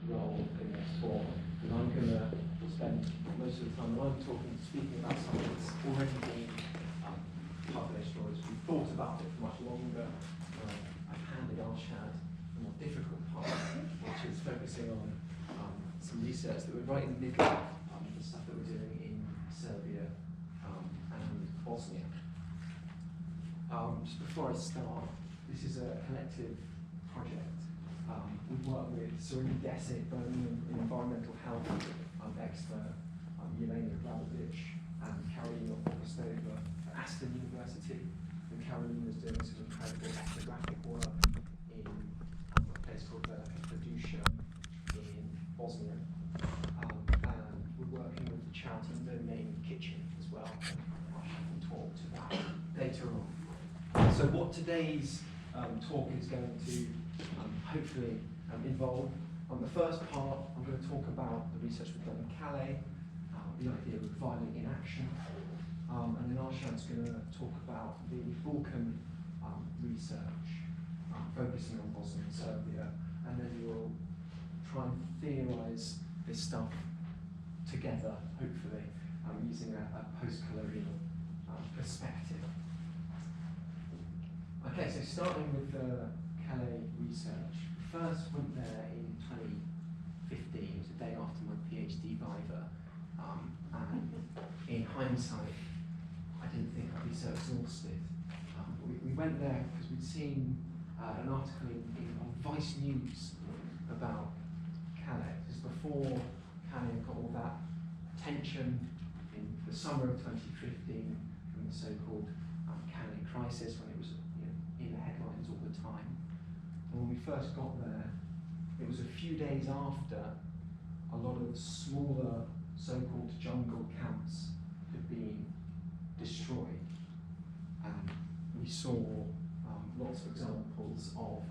role in this talk, and I'm going to spend most of the time when I'm speaking about something that's already been published, or as we've thought about it for much longer. I've handed Arshad the more difficult part, which is focusing on some research that we're right in the middle of, the stuff that we're doing in Serbia and Bosnia. Just before I start, this is a collective project. We work with Davies, Birmingham environmental health expert, Yelena Glavovich, and Karolina Augustova at Aston University. And Karolina's doing some incredible ethnographic work in a place called Podusha in Bosnia. And we're working with the charity No Name Kitchen as well. I will talk to that later on. So what today's talk is going to hopefully involve. On the first part, I'm going to talk about the research we've done in Calais, the idea of violent inaction, and then Arshad's going to talk about the Balkan research, focusing on Bosnia and Serbia, and then we'll try and theorise this stuff together, hopefully, using a post-colonial perspective. Okay, so starting with the Calais research. First went there in 2015, it was the day after my PhD viva, and in hindsight, I didn't think I'd be so exhausted. We went there because we'd seen an article on Vice News about Calais. This is before Calais got all that attention in the summer of 2015 from the so-called Calais crisis, when it was in the headlines all the time. And when we first got there, it was a few days after a lot of smaller so-called jungle camps had been destroyed. And we saw lots of examples of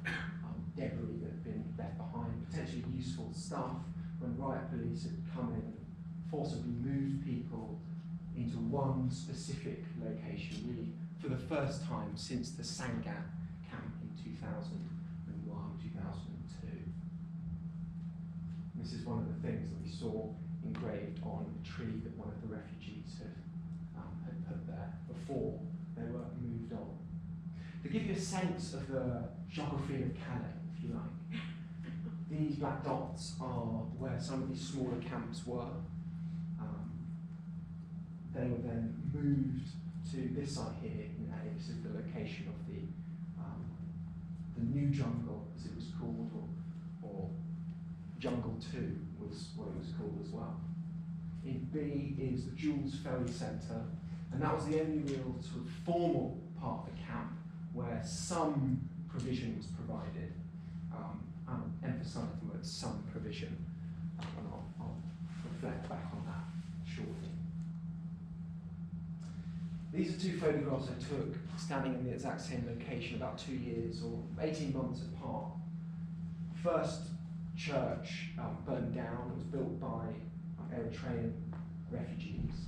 debris that had been left behind, potentially useful stuff, when riot police had come in and forcibly moved people into one specific location, really for the first time since the Sangat camp in 2001, 2002. This is one of the things that we saw engraved on a tree that one of the refugees had put there before they were moved on. To give you a sense of the geography of Calais, if you like, these black dots are where some of these smaller camps were. They were then moved to this site here in A. This is the location of the new jungle, as it was called, or Jungle 2 was what it was called as well. In B is the Jules Ferry Centre, and that was the only real sort of formal part of the camp where some provision was provided. I'm emphasising the word some provision, and I'll reflect back on that shortly. These are two photographs I took standing in the exact same location about 2 years or 18 months apart. First church burned down. It was built by Eritrean refugees,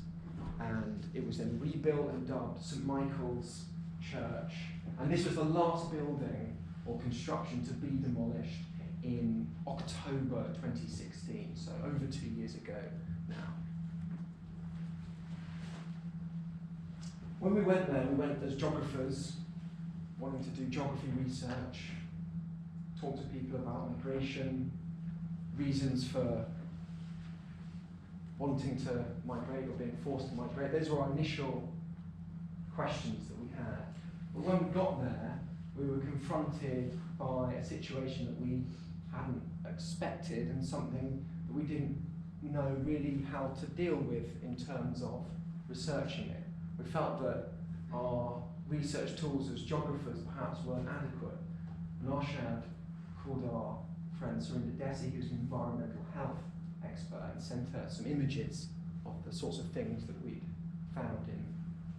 and it was then rebuilt and dubbed St. Michael's Church. And this was the last building or construction to be demolished in October 2016, so over 2 years ago now. When we went there, we went as geographers, wanting to do geography research, talk to people about migration, reasons for wanting to migrate or being forced to migrate. Those were our initial questions that we had. But when we got there, we were confronted by a situation that we hadn't expected and something that we didn't know really how to deal with in terms of researching it. We felt that our research tools as geographers perhaps weren't adequate. And Arshad called our friend Davies, who's an environmental health expert, and sent her some images of the sorts of things that we'd found in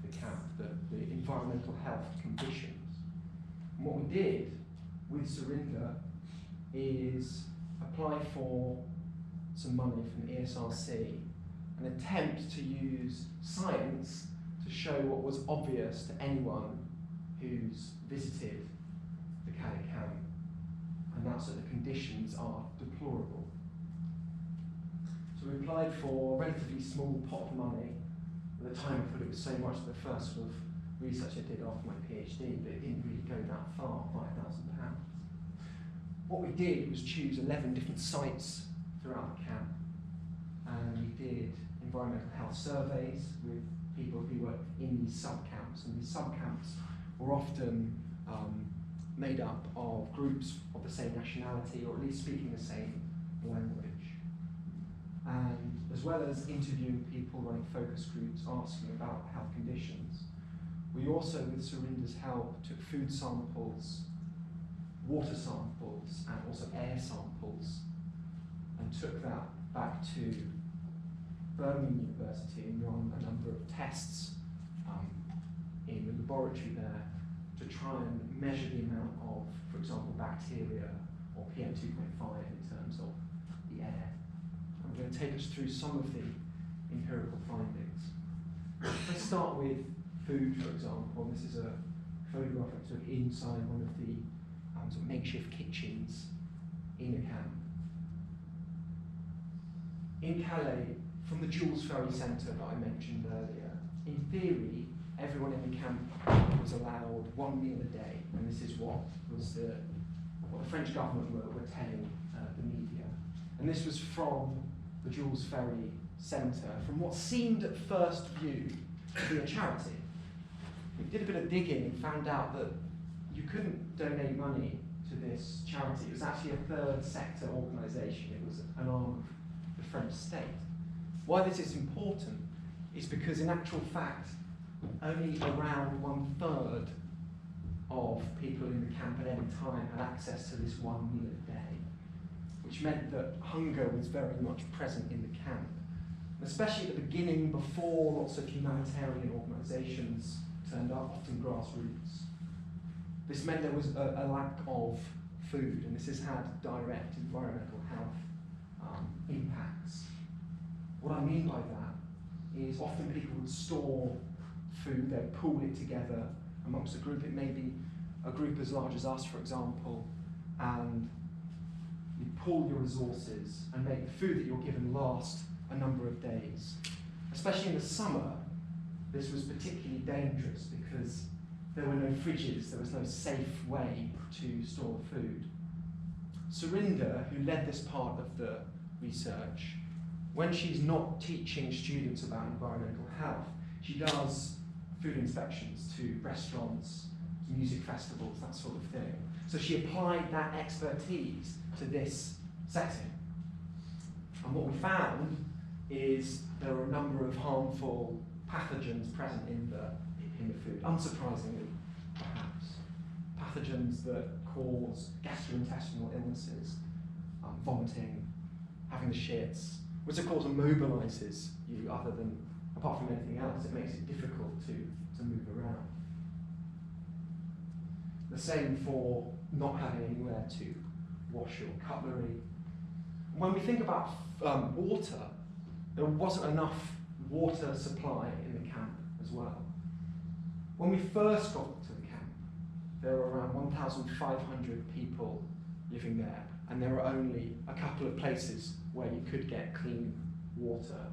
the camp, the environmental health conditions. And what we did with Surinder is apply for some money from the ESRC and attempt to use science to show what was obvious to anyone who's visited the Calais camp, and that's that the conditions are deplorable. applied for a relatively small pot of money. At the time I thought it was so much the first sort of research I did after my PhD, but it didn't really go that far, £5,000. What we did was choose 11 different sites throughout the camp, and we did environmental health surveys with people who were in these sub-camps, and these sub-camps were often made up of groups of the same nationality, or at least speaking the same language. And as well as interviewing people, running focus groups, asking about health conditions, we also, with Surinder's help, took food samples, water samples, and also air samples, and took that back to Birmingham University and run a number of tests in the laboratory there to try and measure the amount of, for example, bacteria or PM 2.5 in terms of the air. I'm going to take us through some of the empirical findings. Let's start with food, for example. This is a photograph I took inside one of the sort of makeshift kitchens in a camp. In Calais, from the Jules Ferry Centre that I mentioned earlier, in theory, everyone in the camp was allowed one meal a day, and this is what the French government were telling the media. And this was from the Jules Ferry Centre, from what seemed at first view to be a charity. We did a bit of digging and found out that you couldn't donate money to this charity. It was actually a third sector organisation. It was an arm of the French state. Why this is important is because in actual fact, only around 1/3 of people in the camp at any time had access to this one meal a day, which meant that hunger was very much present in the camp. And especially at the beginning, before lots of humanitarian organisations turned up, often grassroots. This meant there was a lack of food, and this has had direct environmental health impacts. What I mean by that is often people would store food, they'd pool it together amongst a group. It may be a group as large as us, for example, and you pool your resources and make the food that you're given last a number of days. Especially in the summer, this was particularly dangerous because there were no fridges, there was no safe way to store the food. Surinder, who led this part of the research, when she's not teaching students about environmental health, she does food inspections to restaurants, to music festivals, that sort of thing. So she applied that expertise to this setting. And what we found is there were a number of harmful pathogens present in the food, unsurprisingly, perhaps. Pathogens that cause gastrointestinal illnesses, vomiting, having the shits, which of course immobilises you apart from anything else, it makes it difficult to move around. The same for not having anywhere to wash your cutlery. When we think about water, there wasn't enough water supply in the camp as well. When we first got to the camp, there were around 1,500 people living there, and there were only a couple of places where you could get clean water.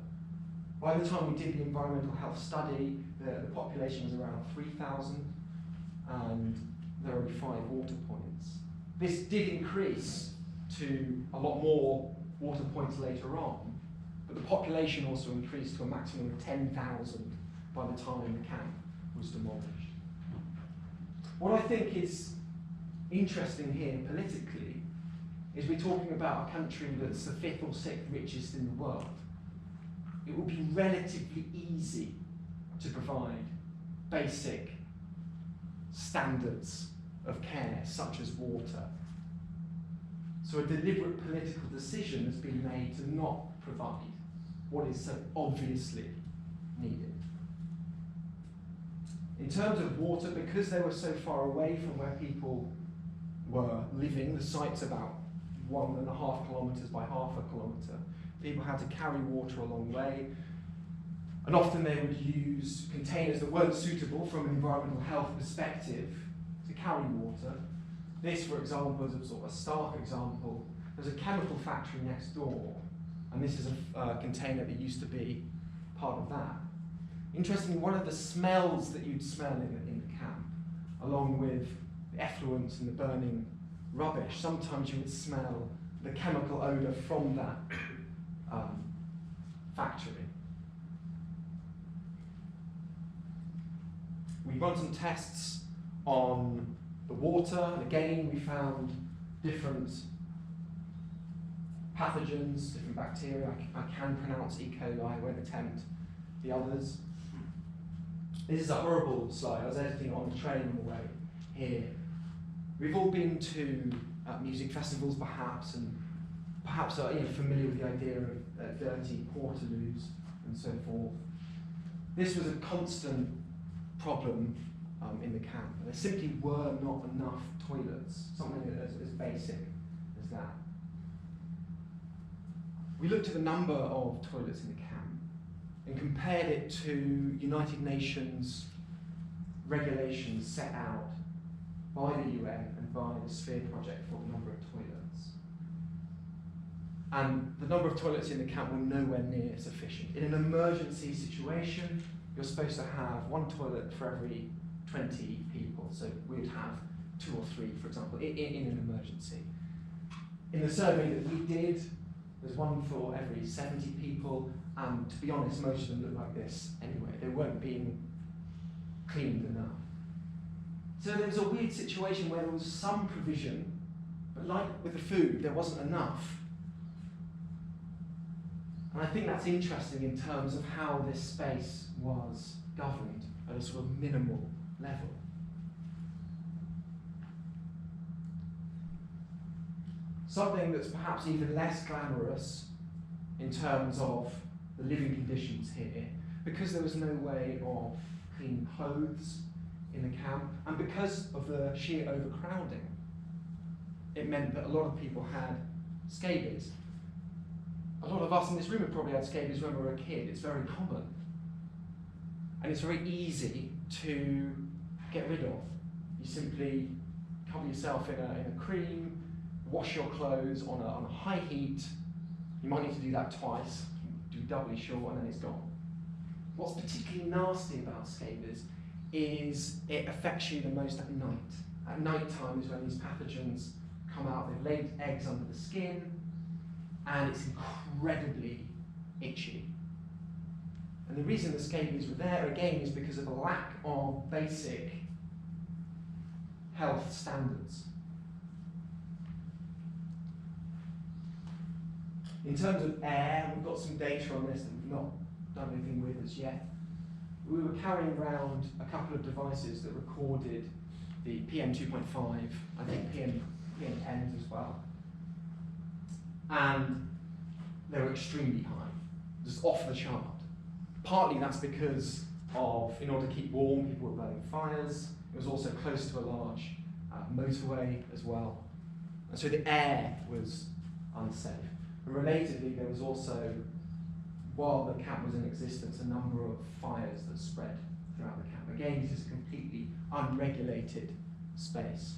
By the time we did the environmental health study, the population was around 3,000, and there were only 5 water points. This did increase to a lot more water points later on, but the population also increased to a maximum of 10,000 by the time the camp was demolished. What I think is interesting here politically is we're talking about a country that's the 5th or 6th richest in the world. It will be relatively easy to provide basic standards of care, such as water. So a deliberate political decision has been made to not provide what is so obviously needed. In terms of water, because they were so far away from where people were living, the site's about 1.5 kilometres by 0.5 kilometre, people had to carry water a long way, and often they would use containers that weren't suitable from an environmental health perspective to carry water. This, for example, is a sort of a stark example. There's a chemical factory next door, And this is a container that used to be part of that. Interestingly, one of the smells that you'd smell in the camp, along with the effluents and the burning rubbish, sometimes you would smell the chemical odour from that factory. We run some tests on the water, and again we found different pathogens, different bacteria. I can pronounce E. coli, I won't attempt the others. This is a horrible slide. I was editing it on the train on the way here. We've all been to music festivals perhaps, and perhaps are familiar with the idea of dirty portaloos and so forth. This was a constant problem in the camp. There simply were not enough toilets, something as basic as that. We looked at the number of toilets in the camp and compared it to United Nations regulations set out by the UN and by the Sphere Project for the number of toilets. And the number of toilets in the camp were nowhere near sufficient. In an emergency situation, you're supposed to have one toilet for every 20 people, so we would have 2 or 3, for example, in an emergency. In the survey that we did, there's one for every 70 people, and to be honest, most of them look like this anyway. They weren't being cleaned enough. So there was a weird situation where there was some provision, but like with the food, there wasn't enough. And I think that's interesting in terms of how this space was governed at a sort of minimal level. Something that's perhaps even less glamorous in terms of the living conditions here, because there was no way of cleaning clothes in the camp, and because of the sheer overcrowding, it meant that a lot of people had scabies. A lot of us in this room have probably had scabies when we were a kid. It's very common. And it's very easy to get rid of. You simply cover yourself in a cream, wash your clothes on a high heat. You might need to do that twice, do doubly sure, and then it's gone. What's particularly nasty about scabies is it affects you the most at night. At night time is when these pathogens come out. They've laid eggs under the skin, and it's incredibly itchy. And the reason the scabies were there, again, is because of a lack of basic health standards. In terms of air, we've got some data on this that we've not done anything with as yet. We were carrying around a couple of devices that recorded the PM 2.5, I think PM 10s as well. And they were extremely high, just off the chart. Partly that's because of, in order to keep warm, people were burning fires. It was also close to a large motorway as well. And so the air was unsafe. And relatedly, there was also, while the camp was in existence, a number of fires that spread throughout the camp. Again, this is a completely unregulated space.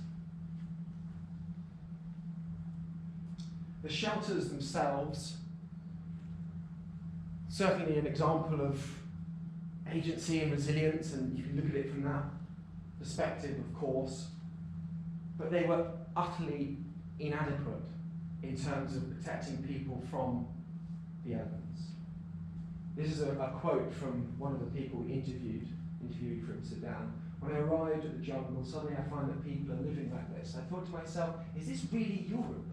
The shelters themselves, certainly an example of agency and resilience, and you can look at it from that perspective, of course, but they were utterly inadequate in terms of protecting people from the elements. This is a quote from one of the people we interviewed from Sudan. When I arrived at the jungle, suddenly I find that people are living like this. I thought to myself, is this really Europe?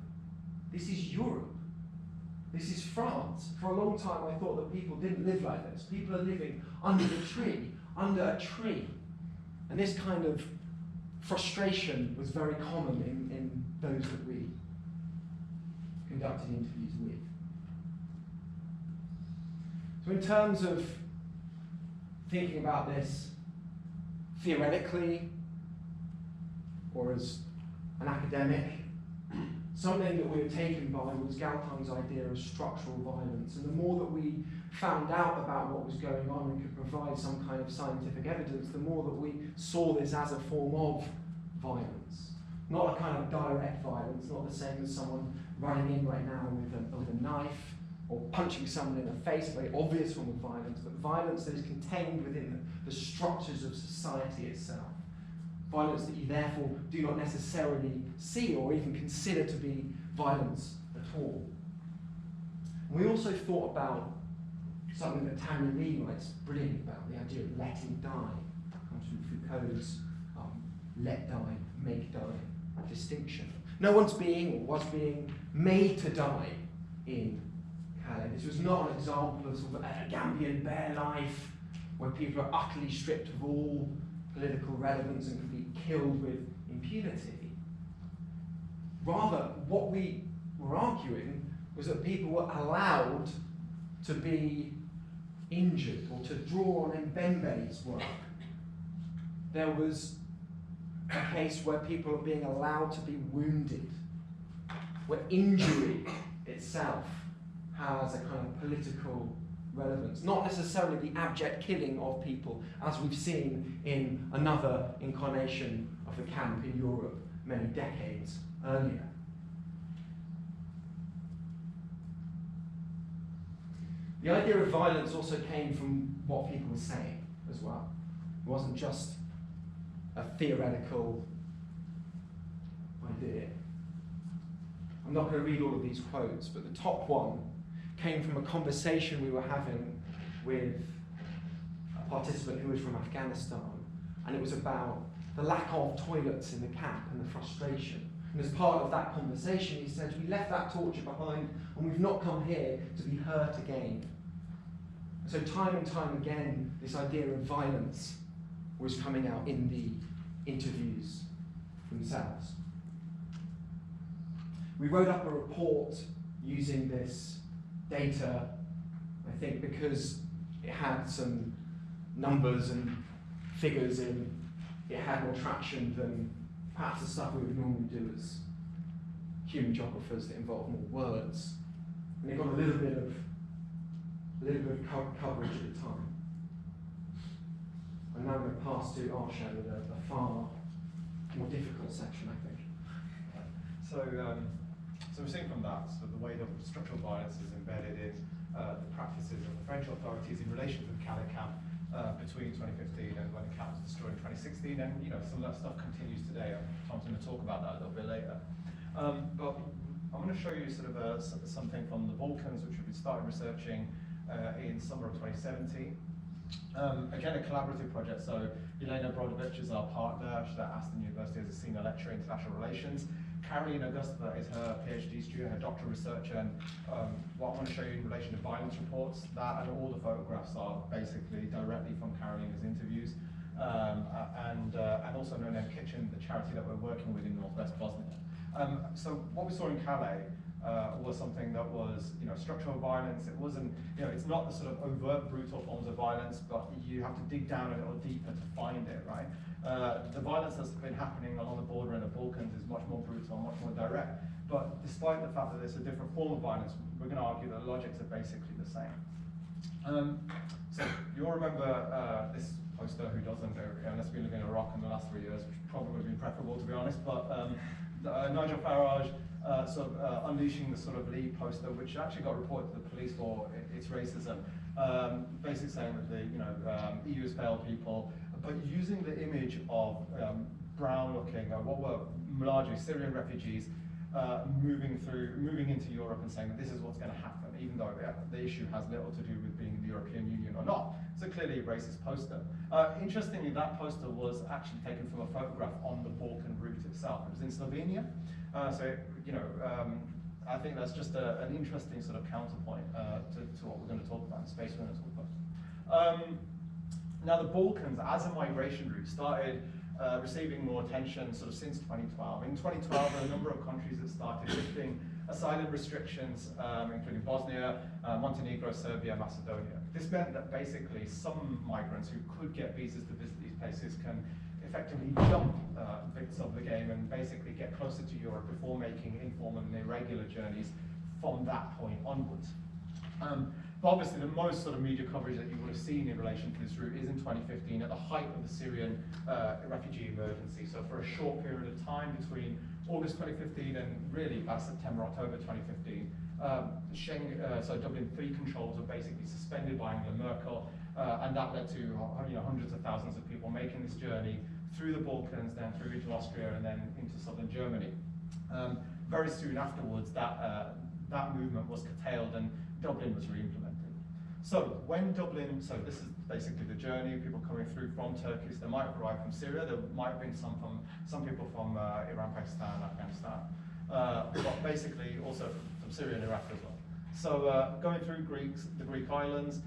This is Europe. This is France. For a long time I thought that people didn't live like this. People are living under a tree. And this kind of frustration was very common in those that we conducted interviews with. So in terms of thinking about this theoretically, or as an academic, something that we were taken by was Galton's idea of structural violence. And the more that we found out about what was going on and could provide some kind of scientific evidence, the more that we saw this as a form of violence. Not a kind of direct violence, not the same as someone running in right now with a knife or punching someone in the face, a very obvious form of violence, but violence that is contained within the structures of society itself. Violence that you therefore do not necessarily see or even consider to be violence at all. And we also thought about something that Tammy Lee writes brilliantly about, the idea of letting die. It comes from Foucault's let die, make die distinction. No one's being or was being made to die in Calais. This was not an example of sort of a Gambian bare life where people are utterly stripped of all political relevance and can be killed with impunity. Rather, what we were arguing was that people were allowed to be injured or to draw on Mbembe's work. There was a case where people are being allowed to be wounded, where injury itself has a kind of political relevance, not necessarily the abject killing of people as we've seen in another incarnation of the camp in Europe many decades earlier. The idea of violence also came from what people were saying as well. It wasn't just a theoretical idea. I'm not going to read all of these quotes, but the top one came from a conversation we were having with a participant who was from Afghanistan, and it was about the lack of toilets in the camp and the frustration. And as part of that conversation, he said, we left that torture behind and we've not come here to be hurt again. So time and time again, this idea of violence was coming out in the interviews themselves. We wrote up a report using this data, I think because it had some numbers and figures in, it had more traction than perhaps the stuff we would normally do as human geographers that involve more words. And it got a little bit of coverage at the time. I'm now going to pass to Arshad with a far more difficult section, I think. So we're seeing from that the way that structural violence is embedded in the practices of the French authorities in relation to the Calais camp between 2015 and when the camp was destroyed in 2016, and some of that stuff continues today. Thom's going to talk about that a little bit later. But I'm going to show you something from the Balkans, which we've started researching in summer of 2017. Again, a collaborative project. So Elena Brodovic is our partner. She's at Aston University as a senior lecturer in international relations. Caroline Augusta is her PhD student, her doctoral researcher, and what I want to show you in relation to violence reports, that and all the photographs are basically directly from Carolina's interviews, and also No Name Kitchen, the charity that we're working with in Northwest Bosnia. So what we saw in Calais was something that was, structural violence. It wasn't, it's not the sort of overt, brutal forms of violence, but you have to dig down a little deeper to find it, right? The violence that's been happening along the border in the Balkans is much more brutal, much more direct. But despite the fact that it's a different form of violence, we're going to argue that the logics are basically the same. So you'll remember this poster, who doesn't, unless we live in Iraq in the last 3 years, which probably would have been preferable, to be honest, but Nigel Farage unleashing the sort of Leave poster, which actually got reported to the police for its racism, basically saying that the EU has failed people, but using the image of brown-looking, what were largely Syrian refugees, moving into Europe and saying that this is what's going to happen, even though the issue has little to do with being in the European Union or not. It's clearly a racist poster. Interestingly, that poster was actually taken from a photograph on the Balkan route itself. It was in Slovenia. I think that's just an interesting sort of counterpoint to what we're going to talk about in space we're going to talk about. Now, the Balkans, as a migration route, started receiving more attention sort of since 2012. In 2012, there were a number of countries that started lifting asylum restrictions, including Bosnia, Montenegro, Serbia, Macedonia. This meant that basically some migrants who could get visas to visit these places can effectively jump bits of the game and basically get closer to Europe before making informal and irregular journeys from that point onwards. But obviously, the most sort of media coverage that you would have seen in relation to this route is in 2015, at the height of the Syrian refugee emergency. So for a short period of time between August 2015 and really about September, October 2015, so Dublin 3 controls were basically suspended by Angela Merkel, and that led to hundreds of thousands of people making this journey through the Balkans, then through into Austria, and then into southern Germany. Very soon afterwards, that movement was curtailed and Dublin was re-implemented. So when Dublin, so this is basically the journey, people coming through from Turkey, so they might have arrived from Syria, there might have been some people from Iran, Pakistan, Afghanistan, but basically also from Syria and Iraq as well. So going through the Greek islands,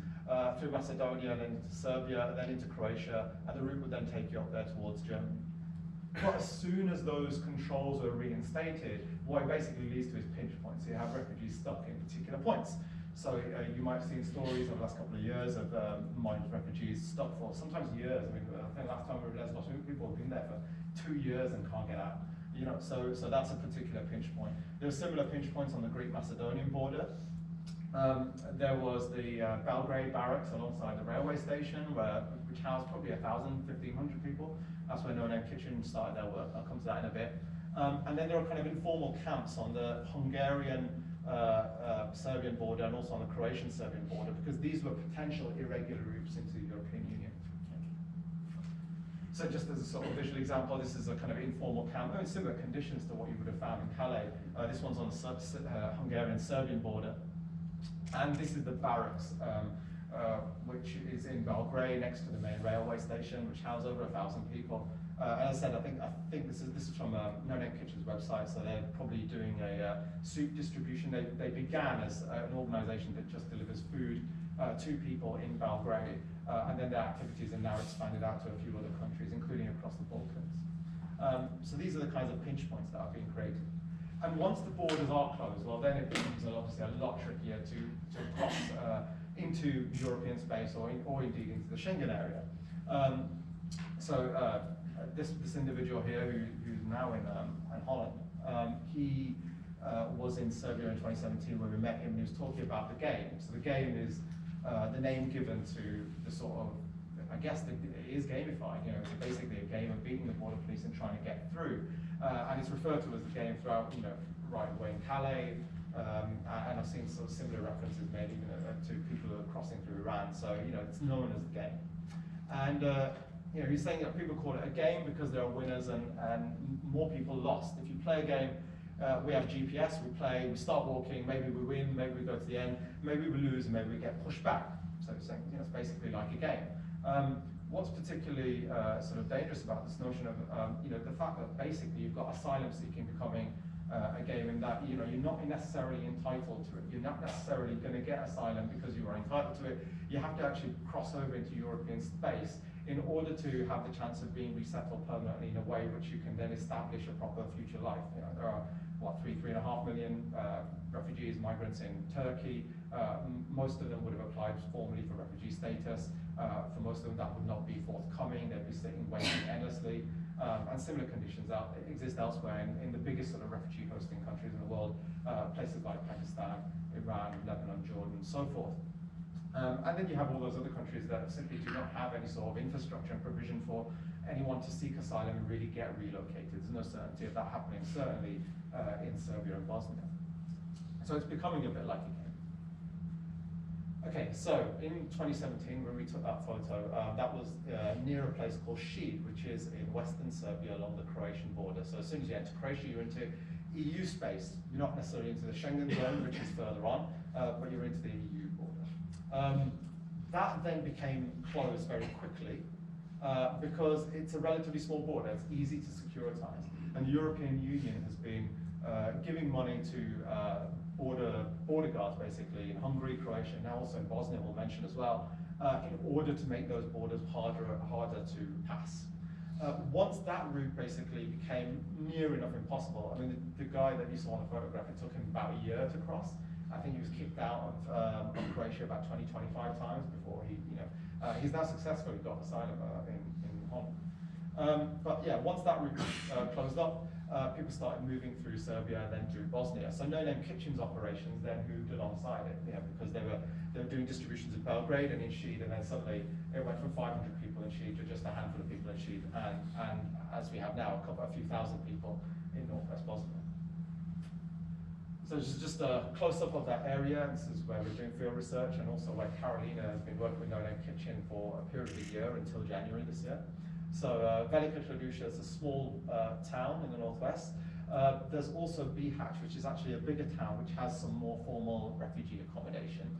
through Macedonia, then into Serbia, then into Croatia, and the route would then take you up there towards Germany. But as soon as those controls are reinstated, what it basically leads to is pinch points. So you have refugees stuck in particular points. So you might have seen stories over the last couple of years of migrant refugees stuck for sometimes years. I mean, I think last time we were Lesbos, people have been there for 2 years and can't get out. So that's a particular pinch point. There are similar pinch points on the Greek-Macedonian border. There was the Belgrade barracks alongside the railway station, which housed probably 1,000, 1,500 people. That's where No Name Kitchen started their work. I'll come to that in a bit. And then there are kind of informal camps on the Hungarian Serbian border and also on the Croatian-Serbian border, because these were potential irregular routes into the European Union. So just as a sort of visual example, this is a kind of informal camp, similar conditions to what you would have found in Calais. This one's on the Hungarian-Serbian border. And this is the barracks, which is in Belgrade, next to the main railway station, which houses over 1,000 people. As I said, I think this is from No Name Kitchen's website, so they're probably doing a soup distribution. They began as an organisation that just delivers food to people in Belgrade, and then their activities are now expanded out to a few other countries, including across the Balkans. So these are the kinds of pinch points that are being created. And once the borders are closed, well, then it becomes obviously a lot trickier to cross into European space or indeed into the Schengen area. This individual here, who's now in Holland, he was in Serbia in 2017 when we met him, and he was talking about the game. So the game is the name given to the sort of, I guess it is gamified, it's basically a game of beating the border police and trying to get through. And it's referred to as the game throughout, right away in Calais, and I've seen sort of similar references made even to people who are crossing through Iran. So, it's known as the game. And he's saying that people call it a game because there are winners and more people lost. If you play a game, we have GPS, we start walking, maybe we win, maybe we go to the end, maybe we lose, and maybe we get pushed back. So it's saying, it's basically like a game. What's particularly sort of dangerous about this notion of, the fact that basically you've got asylum seeking becoming a game in that, you're not necessarily entitled to it. You're not necessarily going to get asylum because you are entitled to it. You have to actually cross over into European space in order to have the chance of being resettled permanently in a way which you can then establish a proper future life. There are, 3.5 million refugees, migrants in Turkey. Most of them would have applied formally for refugee status. For most of them, that would not be forthcoming. They'd be sitting waiting endlessly. And similar conditions exist elsewhere in the biggest sort of refugee hosting countries in the world, places like Pakistan, Iran, Lebanon, Jordan, and so forth. And then you have all those other countries that simply do not have any sort of infrastructure and provision for anyone to seek asylum and really get relocated. There's no certainty of that happening, certainly in Serbia and Bosnia. So it's becoming a bit like a game. Okay, so in 2017, when we took that photo, that was near a place called Šid, which is in western Serbia along the Croatian border. So as soon as you enter Croatia, you're into EU space. You're not necessarily into the Schengen zone, which is further on, but you're into the EU border. That then became closed very quickly because it's a relatively small border. It's easy to securitize. And the European Union has been giving money to border guards, basically, in Hungary, Croatia, now also in Bosnia, we'll mention as well, in order to make those borders harder to pass. Once that route basically became near enough impossible, I mean, the guy that you saw in the photograph, it took him about a year to cross. I think he was kicked out of Croatia about 20, 25 times before he's now successfully got asylum in Holland. But yeah, once that route closed up, people started moving through Serbia and then through Bosnia. So No Name Kitchen's operations then moved alongside it, because they were doing distributions in Belgrade and in Šid, and then suddenly it went from 500 people in Šid to just a handful of people in Šid, and as we have now, a few thousand people in northwest Bosnia. So this is just a close-up of that area. This is where we're doing field research, and also where Carolina has been working with No Name Kitchen for a period of a year until January this year. So Velika Trduša is a small town in the northwest. There's also Bihać, which is actually a bigger town, which has some more formal refugee accommodation.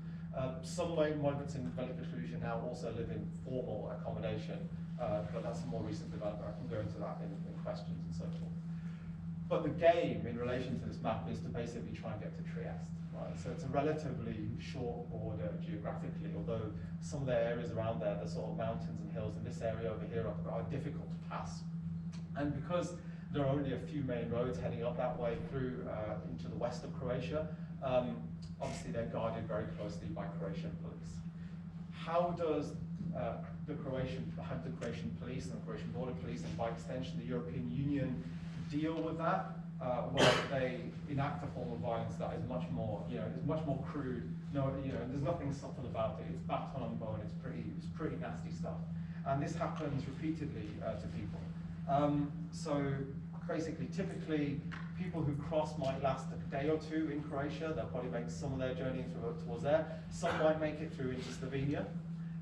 Some migrants in Velika Trduša now also live in formal accommodation, but that's a more recent development. I can go into that in questions and so forth. But the game in relation to this map is to basically try and get to Trieste, right? So it's a relatively short border geographically, although some of the areas around there, the sort of mountains and hills in this area over here are difficult to pass. And because there are only a few main roads heading up that way through into the west of Croatia, obviously they're guarded very closely by Croatian police. How does the Croatian police and the Croatian border police, and by extension the European Union, deal with that? Well, they enact a form of violence that is much more, is much more crude. No, there's nothing subtle about it. It's baton on bone. It's pretty nasty stuff, and this happens repeatedly to people. So basically, typically, people who cross might last a day or two in Croatia. They'll probably make some of their journey towards there. Some might make it through into Slovenia.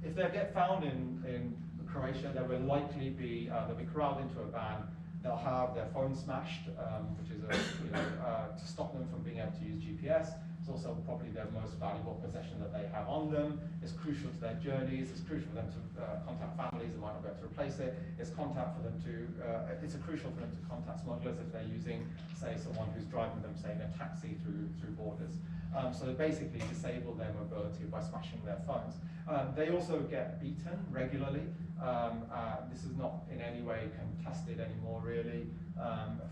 If they get found in Croatia, they will likely be they'll be corralled into a van. They'll have their phone smashed, which is to stop them from being able to use GPS. It's also probably their most valuable possession that they have on them. It's crucial to their journeys. It's crucial for them to contact families that might not be able to replace it. It's contact for them to. It's crucial for them to contact smugglers if they're using, say, someone who's driving them, say, in a taxi through borders. So they basically disable their mobility by smashing their phones. They also get beaten regularly. This is not in any way contested anymore, really.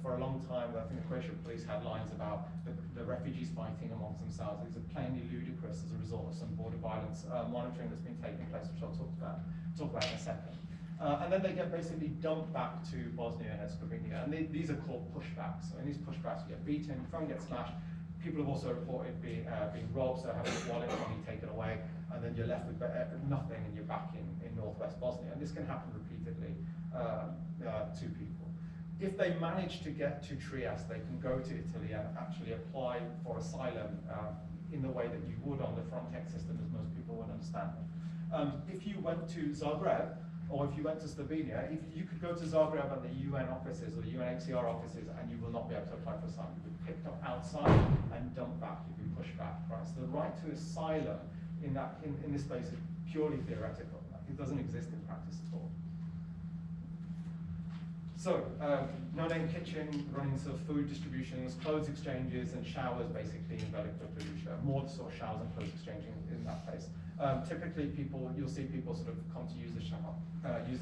For a long time, I think the Croatian police had lines about the refugees fighting amongst themselves. These are plainly ludicrous as a result of some border violence monitoring that's been taking place, which I'll talk about in a second. And then they get basically dumped back to Bosnia and Herzegovina, and these are called pushbacks. So in these pushbacks, you get beaten, your phone gets smashed. People have also reported being robbed, so having a wallet money taken away, and then you're left with nothing, and you're back in northwest Bosnia. And this can happen repeatedly to people. If they manage to get to Trieste, they can go to Italy and actually apply for asylum in the way that you would on the Frontex system, as most people would understand. If you went to Zagreb, or if you went to Slovenia, if you could go to Zagreb and the UN offices or the UNHCR offices, and you will not be able to apply for asylum. You'll be picked up outside and dumped back. You'll be pushed back. Right? So the right to asylum in this space is purely theoretical. It doesn't exist in practice at all. So, No Name Kitchen, running sort of food distributions, clothes exchanges, and showers basically in Velika Trduša. More sort of showers and clothes exchanging in that place. Typically, you'll see people sort of come to use the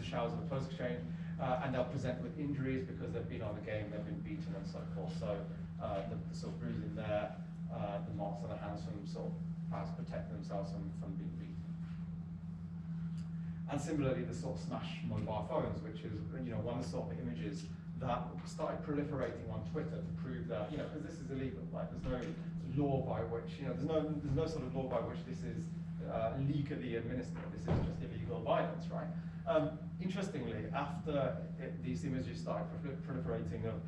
showers and the clothes exchange, and they'll present with injuries because they've been on the game, they've been beaten and so forth. So the sort of bruising there, the marks on the hands from sort of perhaps protecting themselves from being beaten. And similarly, the sort of smash mobile phones, which is one of the sort of images that started proliferating on Twitter to prove that because this is illegal. Like there's no law by which there's no sort of law by which this is legally administered. This is just illegal violence, right? Interestingly, after these images started proliferating of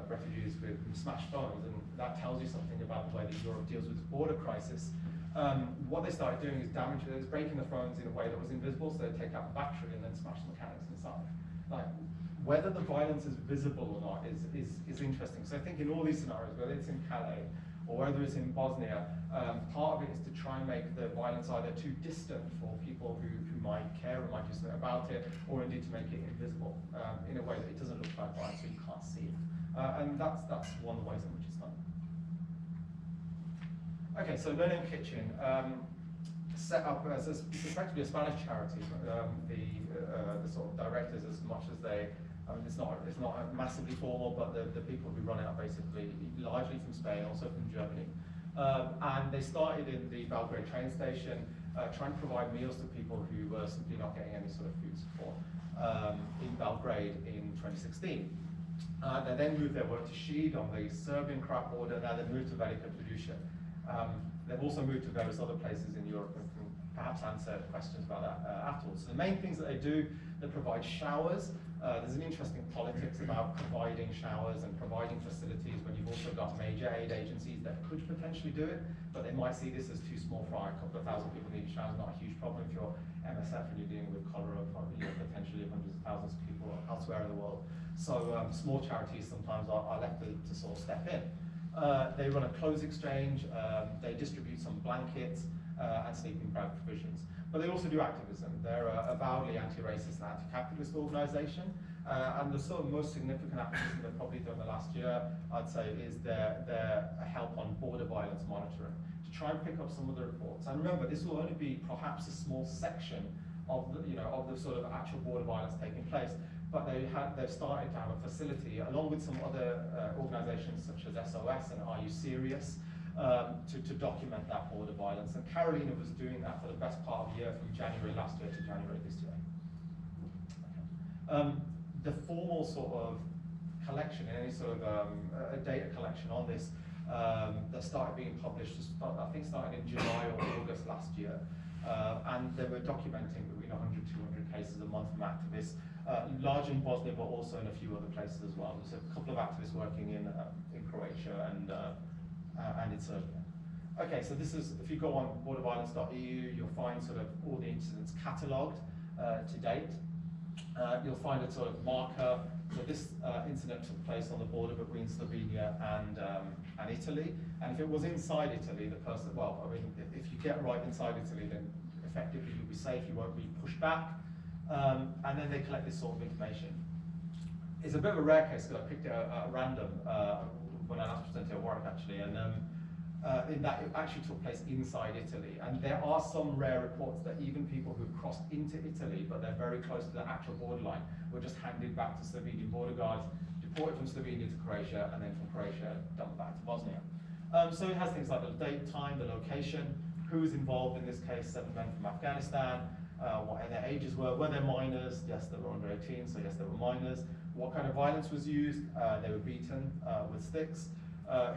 refugees with smashed phones, and that tells you something about the way that Europe deals with the border crisis. What they started doing is breaking the phones in a way that was invisible, so they'd take out the battery and then smash the mechanics inside. Like, whether the violence is visible or not is interesting. So I think in all these scenarios, whether it's in Calais or whether it's in Bosnia, part of it is to try and make the violence either too distant for people who might care or might do something about it, or indeed to make it invisible in a way that it doesn't look like violence, so you can't see it. And that's one of the ways in which it's done. Okay, so No Name Kitchen, set up as effectively a Spanish charity. The sort of directors, as much as it's not massively formal, but the people who run it are basically largely from Spain, also from Germany. And they started in the Belgrade train station, trying to provide meals to people who were simply not getting any sort of food support in Belgrade in 2016. They then moved their work to Šid on the Serbian-Croat border. Now they've moved to Velika Plodusha. They've also moved to various other places in Europe and can perhaps answer questions about that afterwards. So the main things that they do, they provide showers. There's an interesting politics about providing showers and providing facilities when you've also got major aid agencies that could potentially do it, but they might see this as too small for a couple of thousand people needing showers, not a huge problem if you're MSF and you're dealing with cholera for potentially hundreds of thousands of people elsewhere in the world. So small charities sometimes are left to sort of step in. They run a clothes exchange, they distribute some blankets and sleeping bag provisions. But they also do activism. They're a avowedly anti-racist and anti-capitalist organisation. And the sort of most significant activism they've probably done the last year, I'd say, is their help on border violence monitoring, to try and pick up some of the reports. And remember, this will only be perhaps a small section of the sort of actual border violence taking place. But they've started to have a facility, along with some other organisations such as SOS and Are You Serious, to document that border violence. And Carolina was doing that for the best part of a year, from January last year to January this year. Okay. The formal sort of collection, any sort of a data collection on this, that started being published, I think started in July or August last year. And they were documenting between 100, 200 cases a month from activists, large in Bosnia, but also in a few other places as well. There's a couple of activists working in Croatia and in Serbia. Okay, so this is, if you go on borderviolence.eu, you'll find sort of all the incidents catalogued to date. You'll find a sort of marker. So this incident took place on the border between Slovenia and Italy. And if it was inside Italy, the person, well, I mean, if you get right inside Italy, then effectively you'll be safe, you won't be pushed back. And then they collect this sort of information. It's a bit of a rare case because I picked it at random when I last presented at Warwick, actually, and in that it actually took place inside Italy. And there are some rare reports that even people who've crossed into Italy, but they're very close to the actual borderline, were just handed back to Slovenian border guards, deported from Slovenia to Croatia, and then from Croatia dumped back to Bosnia. So it has things like the date, time, the location, who was involved in this case, 7 men from Afghanistan, what their ages were they minors? Yes, they were under 18, so yes, they were minors. What kind of violence was used? They were beaten with sticks.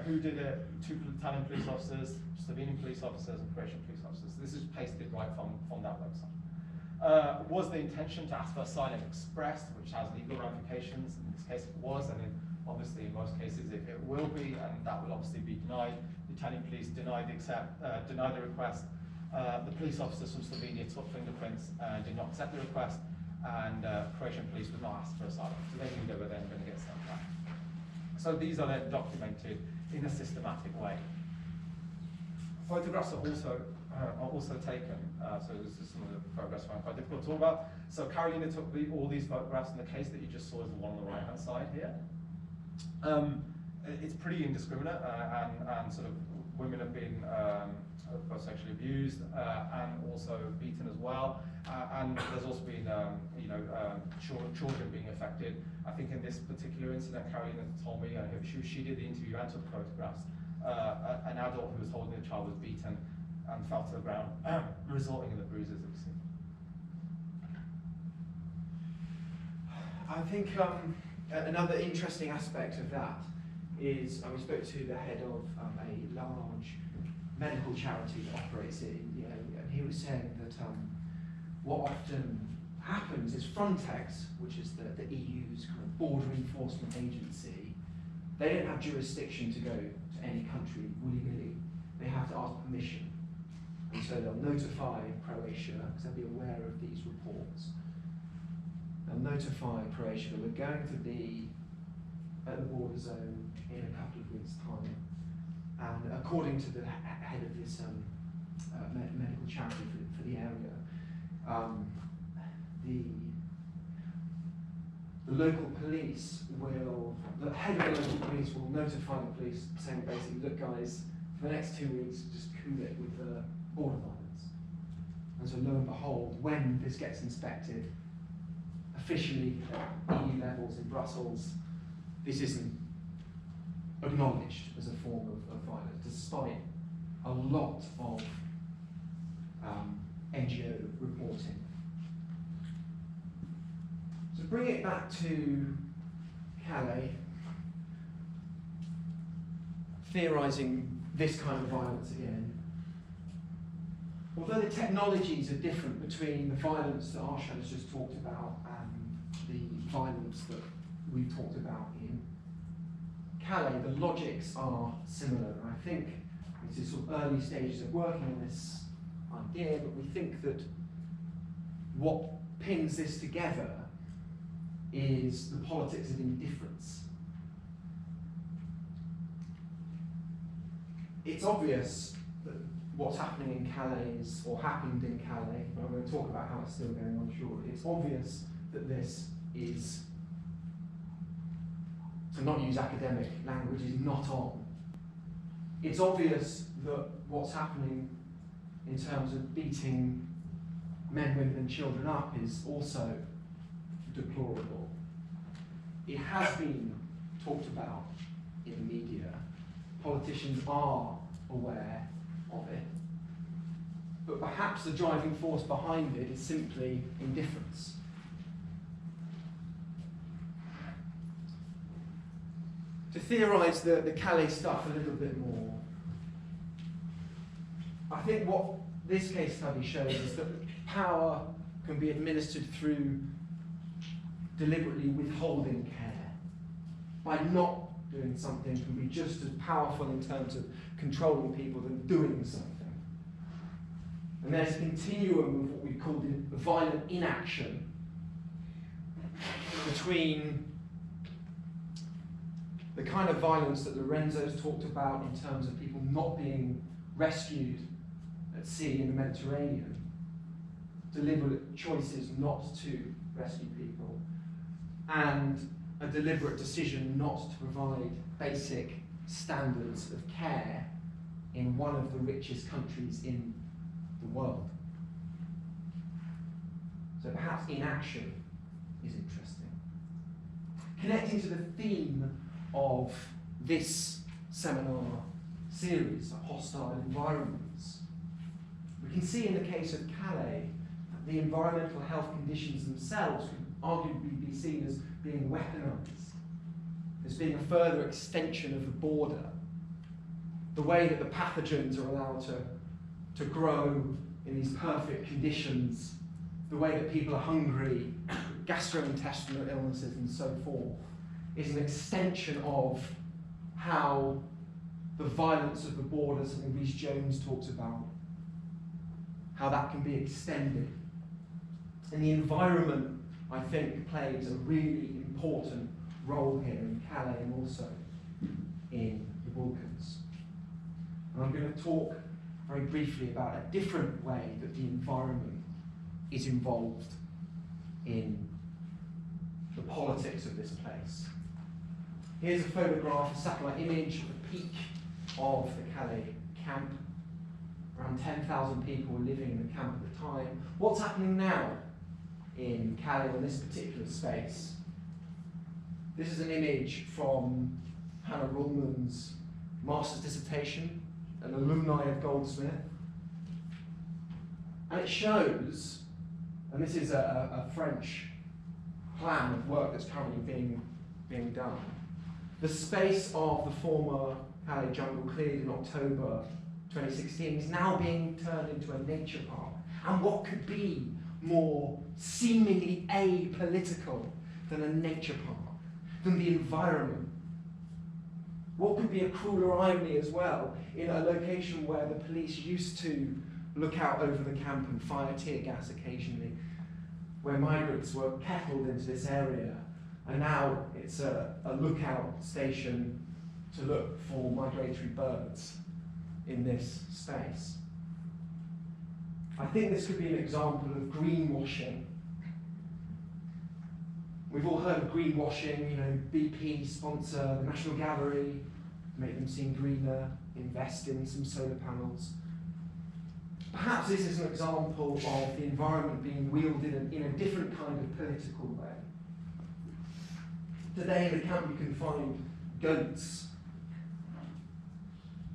Who did it? 2 Italian police officers, Slovenian police officers, and Croatian police officers. This is pasted right from that website. Was the intention to ask for asylum expressed, which has legal ramifications? In this case it was, and obviously in most cases it will be, and that will obviously be denied. The Italian police denied the request. The police officers from Slovenia took fingerprints and did not accept the request, and Croatian police would not ask for asylum, so they knew they were then going to get sent back. So these are then documented in a systematic way. Photographs are also taken, so this is some of the photographs I find quite difficult to talk about. So Carolina took all these photographs, and the case that you just saw is the one on the right-hand side here. It's pretty indiscriminate, and sort of women have been both sexually abused and also beaten as well. And there's also been, children being affected. I think in this particular incident, Carolina told me, she did the interview and took photographs. An adult who was holding a child was beaten and fell to the ground, resulting in the bruises that we see. I think another interesting aspect of that is, we spoke to the head of a large medical charity that operates in India, and he was saying that what often happens is Frontex, which is the EU's kind of border enforcement agency, they don't have jurisdiction to go to any country willy-nilly. They have to ask permission. And so they'll notify Croatia, because they'll be aware of these reports. They'll notify Croatia that we're going to be at the border zone in a couple of weeks' time. And according to the head of this medical charity for the area, the local police will, the head of the local police will notify the police saying basically, look guys, for the next 2 weeks, just cool it with the border violence. And so lo and behold, when this gets inspected, officially at EU levels in Brussels, this isn't acknowledged as a form of violence, despite a lot of NGO reporting. So bring it back to Calais, theorising this kind of violence again. Although the technologies are different between the violence that Arshad has just talked about and the violence that we've talked about in Calais, the logics are similar. And I think this is sort of early stages of working on this idea, but we think that what pins this together is the politics of indifference. It's obvious that what's happening in Calais is, or happened in Calais, but I'm going to talk about how it's still going on shortly. It's obvious that this is, to not use academic language, is not on. It's obvious that what's happening in terms of beating men, women and children up is also deplorable. It has been talked about in the media. Politicians are aware of it. But perhaps the driving force behind it is simply indifference. To theorise the Calais stuff a little bit more, I think what this case study shows is that power can be administered through deliberately withholding care. By not doing something can be just as powerful in terms of controlling people than doing something. And there's a continuum of what we call the violent inaction between the kind of violence that Lorenzo's talked about in terms of people not being rescued at sea in the Mediterranean, deliberate choices not to rescue people, and a deliberate decision not to provide basic standards of care in one of the richest countries in the world. So perhaps inaction is interesting. Connecting to the theme of this seminar series, hostile environments, we can see in the case of Calais that the environmental health conditions themselves could arguably be seen as being weaponized, as being a further extension of the border. The way that the pathogens are allowed to grow in these perfect conditions, the way that people are hungry, gastrointestinal illnesses and so forth, is an extension of how the violence of the borders, something Rhys Jones talks about, how that can be extended. And the environment, I think, plays a really important role here in Calais and also in the Balkans. And I'm going to talk very briefly about a different way that the environment is involved in the politics of this place. Here's a photograph, a satellite image of the peak of the Calais camp. Around 10,000 people were living in the camp at the time. What's happening now in Calais in this particular space? This is an image from Hannah Ruhlman's master's dissertation, an alumni of Goldsmith. And it shows, and this is a French plan of work that's currently being done, the space of the former Calais jungle cleared in October 2016 is now being turned into a nature park. And what could be more seemingly apolitical than a nature park, than the environment? What could be a crueler irony as well in a location where the police used to look out over the camp and fire tear gas occasionally, where migrants were kettled into this area, and now it's a lookout station to look for migratory birds in this space. I think this could be an example of greenwashing. We've all heard of greenwashing, you know, BP sponsor the National Gallery, make them seem greener, invest in some solar panels. Perhaps this is an example of the environment being wielded in a different kind of political way. Today in the camp you can find goats.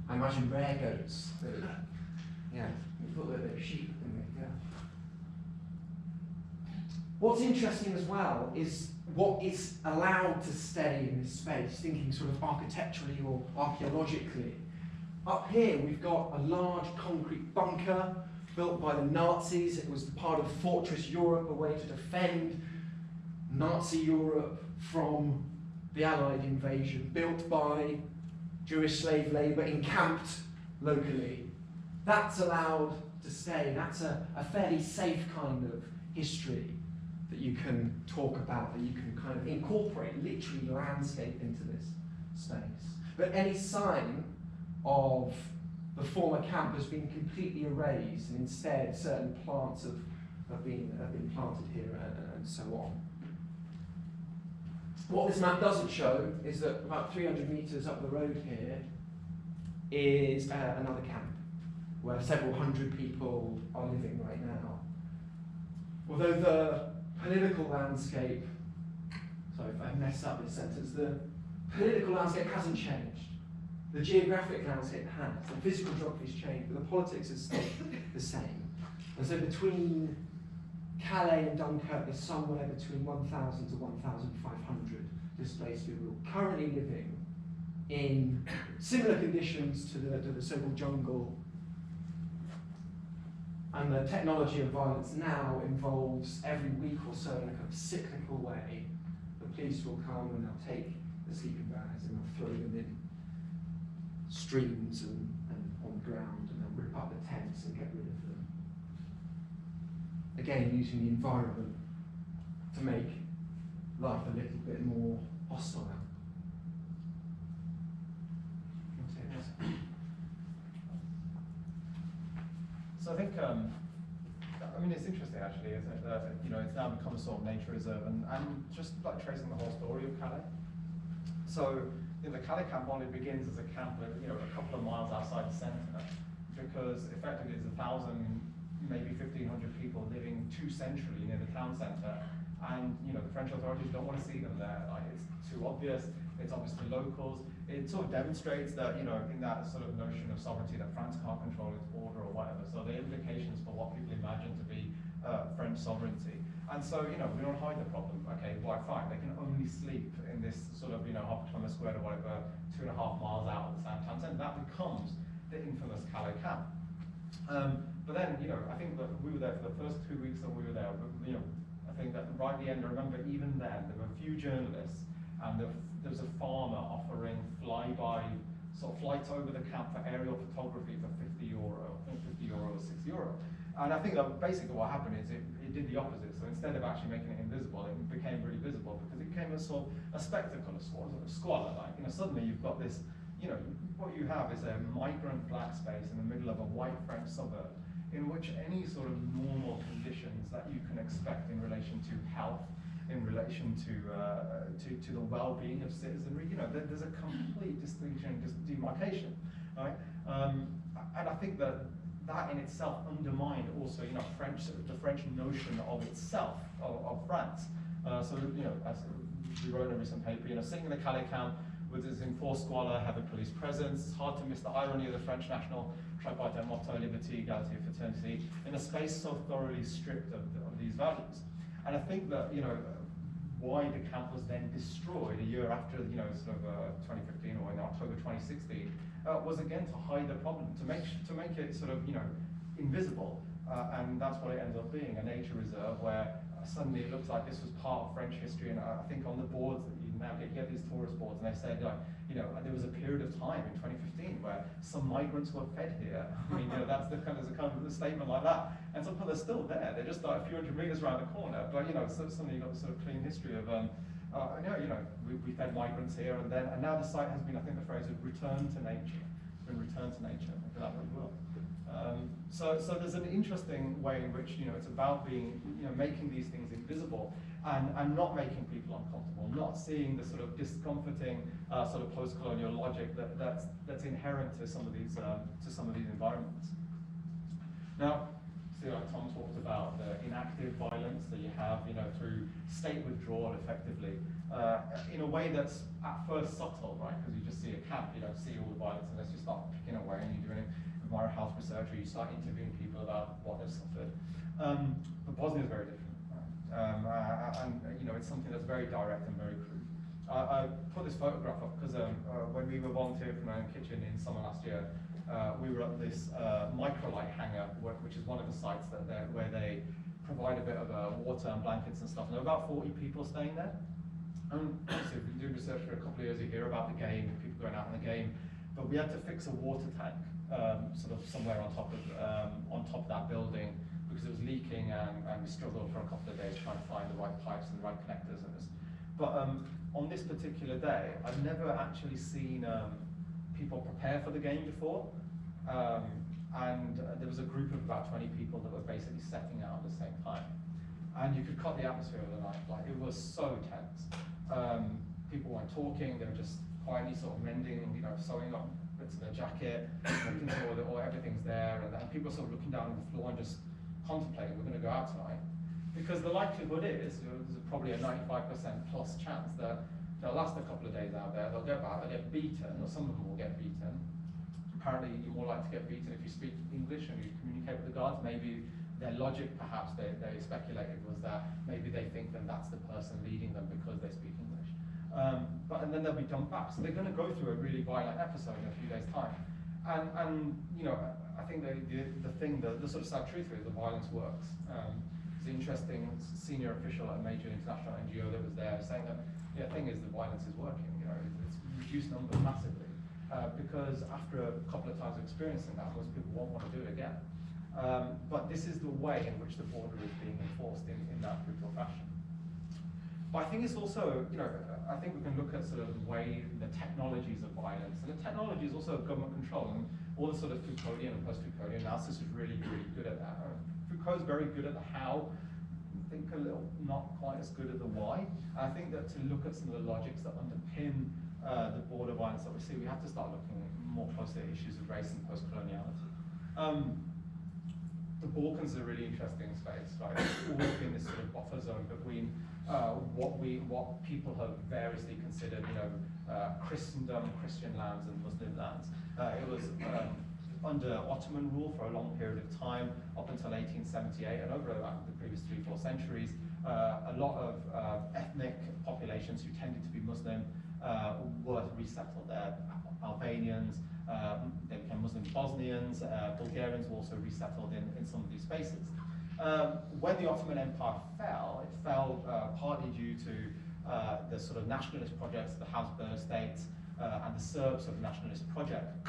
I imagine rare goats. Yeah, we thought they were sheep, didn't we? Yeah. What's interesting as well is what is allowed to stay in this space, thinking sort of architecturally or archaeologically. Up here we've got a large concrete bunker built by the Nazis. It was part of Fortress Europe, a way to defend Nazi Europe from the Allied invasion, built by Jewish slave labour encamped locally. That's allowed to stay. That's a fairly safe kind of history that you can talk about, that you can kind of incorporate literally landscape into this space. But any sign of the former camp has been completely erased, and instead certain plants have been planted here and so on. What this map doesn't show is that about 300 metres up the road here is another camp where several hundred people are living right now. Although the political landscape, sorry if I mess up this sentence, the political landscape hasn't changed. The geographic landscape has. The physical geography has changed, but the politics is still the same. And so between Calais and Dunkirk, there's somewhere between 1,000 to 1,500 displaced people currently living in similar conditions to the so-called jungle. And the technology of violence now involves every week or so in a kind of cyclical way. The police will come and they'll take the sleeping bags and they'll throw them in streams and on the ground, and they'll rip up the tents and get rid of them. Again, using the environment to make life a little bit more hostile. So I think, I mean, it's interesting actually, isn't it, that it's now become a sort of nature reserve, and just like tracing the whole story of Calais. So the Calais camp only begins as a camp, a couple of miles outside the centre, because effectively there's 1,000, maybe 1,500 people living too centrally near the town centre, and the French authorities don't want to see them there. Like, it's too obvious. It's obviously locals. It sort of demonstrates that, in that sort of notion of sovereignty, that France can't control its border or whatever. So the implications for what people imagine to be French sovereignty. And so, we don't hide the problem. Okay, well, fine. They can only sleep in this sort of, half kilometre squared or whatever, 2.5 miles out of the town centre. That becomes the infamous Calais camp. But then, I think that we were there for the first 2 weeks that we were there. I think that right at the end, I remember even then, there were a few journalists, and there was a farmer offering flyby sort of flights over the camp for aerial photography for €50, I think €50 or €60. And I think that basically what happened is it did the opposite. So instead of actually making it invisible, it became really visible because it became a sort of a spectacle, a squalor. Like, suddenly you've got this, what you have is a migrant black space in the middle of a white French suburb, in which any sort of normal conditions that you can expect in relation to health, in relation to the well-being of citizenry, there's a complete distinction, demarcation, right? And I think that in itself undermined also, the French notion of itself, of France. So, as we wrote in a recent paper, sitting in the Calais camp with its enforced squalor, heavy police presence, it's hard to miss the irony of the French national tripartite motto, liberty, equality, fraternity, in a space so thoroughly stripped of these values. And I think that, why the camp was then destroyed a year after, 2015 or in October 2016, was again to hide the problem, to make it sort of, invisible. And that's what it ends up being, a nature reserve where suddenly it looks like this was part of French history. And I think on the boards that you now get these tourist boards, and they said, there was a period of time in 2015 where some migrants were fed here. I mean, that's there's a kind of a statement like that. And some people are still there. They're just like a few hundred meters around the corner. But suddenly you've got this sort of clean history of, we fed migrants here, and now the site has been, I think the phrase is return to nature. It's been returned to nature. I think that really well. So there's an interesting way in which it's about being making these things invisible and not making people uncomfortable, not seeing the sort of discomforting sort of post-colonial logic that's inherent to some of these environments. Now, like Thom talked about the inactive violence that you have through state withdrawal effectively in a way that's at first subtle, right? Because you just see a camp, you don't see all the violence unless you start picking away and you're doing environmental health research, or you start interviewing people about what they've suffered. But Bosnia is very different. Right? and it's something that's very direct and very crude. I put this photograph up because when we were volunteering from our own kitchen in summer last year, we were at this microlight hangar, which is one of the sites where they provide a bit of water and blankets and stuff. And there were about 40 people staying there. And obviously, we've been doing research for a couple of years. You hear about the game, people going out in the game, but we had to fix a water tank sort of somewhere on top of that building because it was leaking, and we struggled for a couple of days trying to find the right pipes and the right connectors and this. But on this particular day, I've never actually seen people prepare for the game before. And there was a group of about 20 people that were basically setting out at the same time. And you could cut the atmosphere of the night. Like, it was so tense. People weren't talking, they were just quietly sort of mending, sewing up bits of their jacket, making sure that everything's there, and people are sort of looking down on the floor and just contemplating, we're going to go out tonight. Because the likelihood is, there's probably a 95% plus chance that they'll last a couple of days out there, they'll get back, they'll get beaten, or some of them will get beaten. Apparently you're more likely to get beaten if you speak English and you communicate with the guards. Maybe their logic, perhaps they speculated, was that maybe they think that that's the person leading them because they speak English. And then they'll be dumped back. So they're going to go through a really violent episode in a few days' time. And I think the sort of sad truth is the violence works. It's an interesting senior official at a major international NGO that was there saying that the thing is the violence is working. It's reduced numbers massively. Because after a couple of times of experiencing that, most people won't want to do it again. But this is the way in which the border is being enforced in that brutal fashion. But I think it's also, I think we can look at sort of the way, the technologies of violence, and the technology is also government control, and all the sort of Foucauldian and post-Foucauldian analysis is really, really good at that. Foucault's very good at the how, I think a little not quite as good at the why. And I think that to look at some of the logics that underpin the border violence that we see, we have to start looking more closely at issues of race and post-coloniality. The Balkans is a really interesting space, right? It's always been this sort of buffer zone between what people have variously considered, Christendom, Christian lands, and Muslim lands. It was under Ottoman rule for a long period of time, up until 1878, and over the previous 3-4 centuries, a lot of ethnic populations who tended to be Muslim were resettled there. Albanians, they became Muslim Bosnians, Bulgarians were also resettled in some of these spaces. When the Ottoman Empire fell, it fell partly due to the sort of nationalist projects, the Habsburg states, and the Serb sort of nationalist project.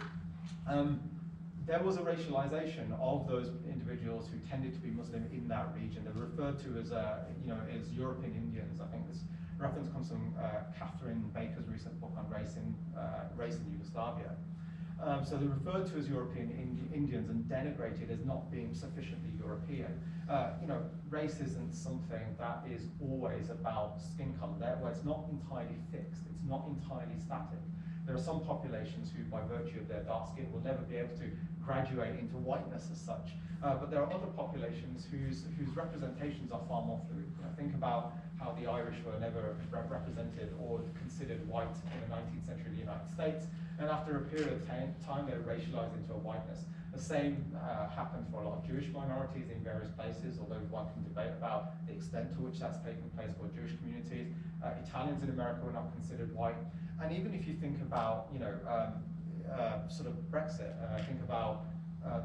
There was a racialization of those individuals who tended to be Muslim in that region. They were referred to as, as European Indians. I think this reference comes from Catherine Baker's recent book on race in Yugoslavia. So they're referred to as European Indians and denigrated as not being sufficiently European. Race isn't something that is always about skin color, where it's not entirely fixed, it's not entirely static. There are some populations who, by virtue of their dark skin, will never be able to graduate into whiteness as such. But there are other populations whose representations are far more fluid. Think about how the Irish were never represented or considered white in the 19th century in the United States, and after a period of time they were racialized into a whiteness. The same happened for a lot of Jewish minorities in various places, although one can debate about the extent to which that's taken place for Jewish communities. Italians in America were not considered white. And even if you think about, sort of Brexit, think about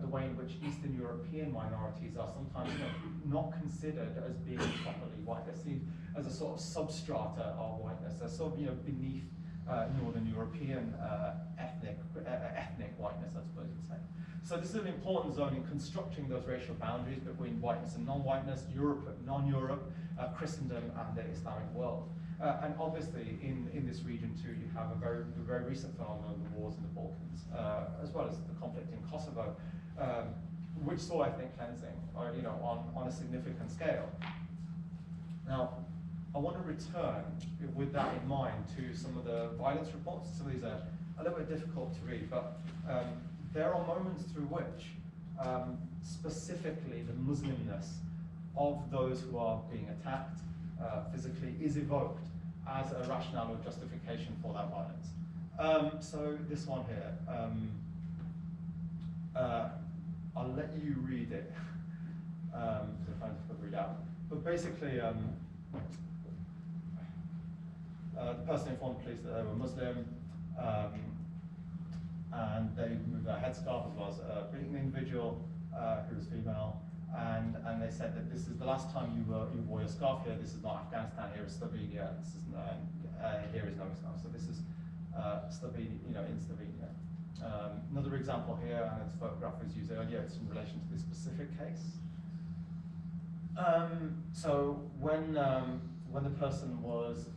the way in which Eastern European minorities are sometimes not considered as being properly white. They're seen as a sort of substrata of whiteness. They're sort of beneath Northern European ethnic whiteness, I suppose you'd say. So this is an important zone in constructing those racial boundaries between whiteness and non-whiteness, Europe and non-Europe, Christendom and the Islamic world. And obviously, in this region too, you have a very recent phenomenon of the wars in the Balkans, as well as the conflict in Kosovo, which saw ethnic cleansing, on a significant scale. Now, I want to return with that in mind to some of the violence reports. Some of these are a little bit difficult to read, but there are moments through which, specifically, the Muslimness of those who are being attacked physically is evoked as a rationale or justification for that violence. So this one here, I'll let you read it, because I find it difficult to read out. but basically, the person informed the police that they were Muslim, and they removed their headscarf as well as beating the individual who was female. And they said that this is the last time you wore your scarf here. This is not Afghanistan. Here is Slovenia. This is here is no Islam. So this is Slovenia, in Slovenia. Another example here, and its photograph was used earlier. It's in relation to this specific case. So when the person was,